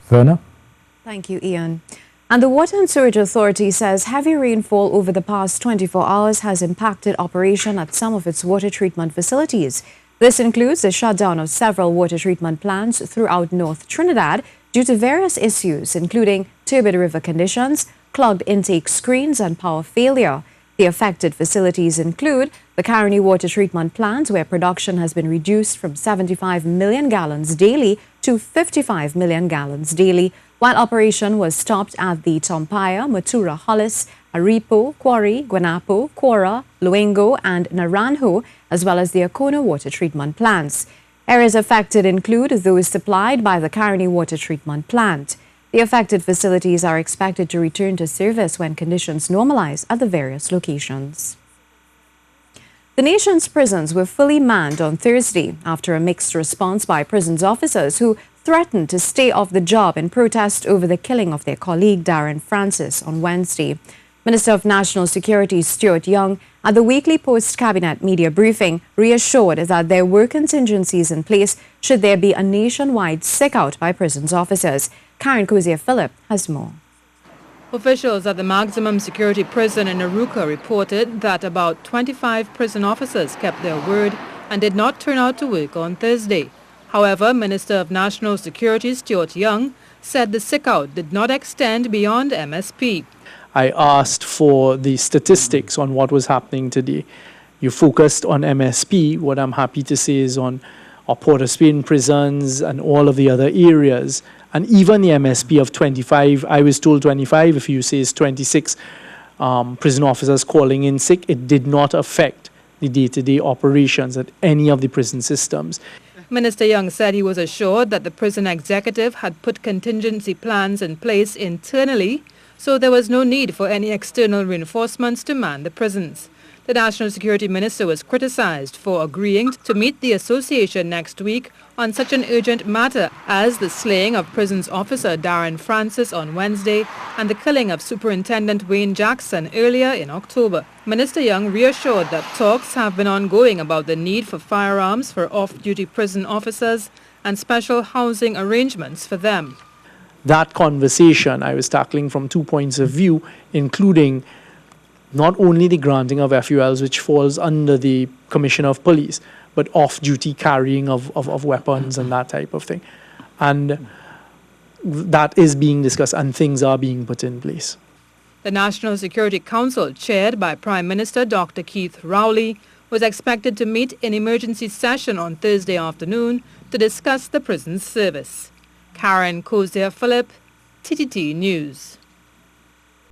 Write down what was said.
Verna? Thank you, Ian. And the Water and Sewage Authority says heavy rainfall over the past 24 hours has impacted operation at some of its water treatment facilities. This includes the shutdown of several water treatment plants throughout North Trinidad due to various issues, including turbid river conditions, clogged intake screens, and power failure. The affected facilities include the Caroni Water Treatment Plant, where production has been reduced from 75 million gallons daily to 55 million gallons daily, while operation was stopped at the Tompaya, Matura, Hollis, Aripo, Quarry, Guanapo, Cora, Luengo, and Naranjo, as well as the Acona Water Treatment Plants. Areas affected include those supplied by the Caroni Water Treatment Plant. The affected facilities are expected to return to service when conditions normalize at the various locations. The nation's prisons were fully manned on Thursday after a mixed response by prisons officers who threatened to stay off the job in protest over the killing of their colleague Darren Francis on Wednesday. Minister of National Security Stuart Young, at the weekly post-cabinet media briefing, reassured that there were contingencies in place should there be a nationwide sick-out by prisons officers. Cozier-Phillip has more. Officials at the maximum security prison in Aruca reported that about 25 prison officers kept their word and did not turn out to work on Thursday. However, Minister of National Security Stuart Young said the sick-out did not extend beyond MSP. I asked for the statistics on what was happening today. You focused on MSP. What I'm happy to say is on our Port of Spain prisons and all of the other areas, and even the MSP of 25, I was told 25, if you say it's 26 prison officers calling in sick, it did not affect the day-to-day operations at any of the prison systems. Minister Young said he was assured that the prison executive had put contingency plans in place internally, so there was no need for any external reinforcements to man the prisons. The National Security Minister was criticized for agreeing to meet the association next week on such an urgent matter as the slaying of prisons officer Darren Francis on Wednesday and the killing of Superintendent Wayne Jackson earlier in October. Minister Young reassured that talks have been ongoing about the need for firearms for off-duty prison officers and special housing arrangements for them. That conversation I was tackling from 2 points of view, including not only the granting of FULs, which falls under the Commissioner of Police, but off-duty carrying of weapons and that type of thing. And that is being discussed and things are being put in place. The National Security Council, chaired by Prime Minister Dr. Keith Rowley, was expected to meet in emergency session on Thursday afternoon to discuss the prison service. Cozier-Phillip, TTT News.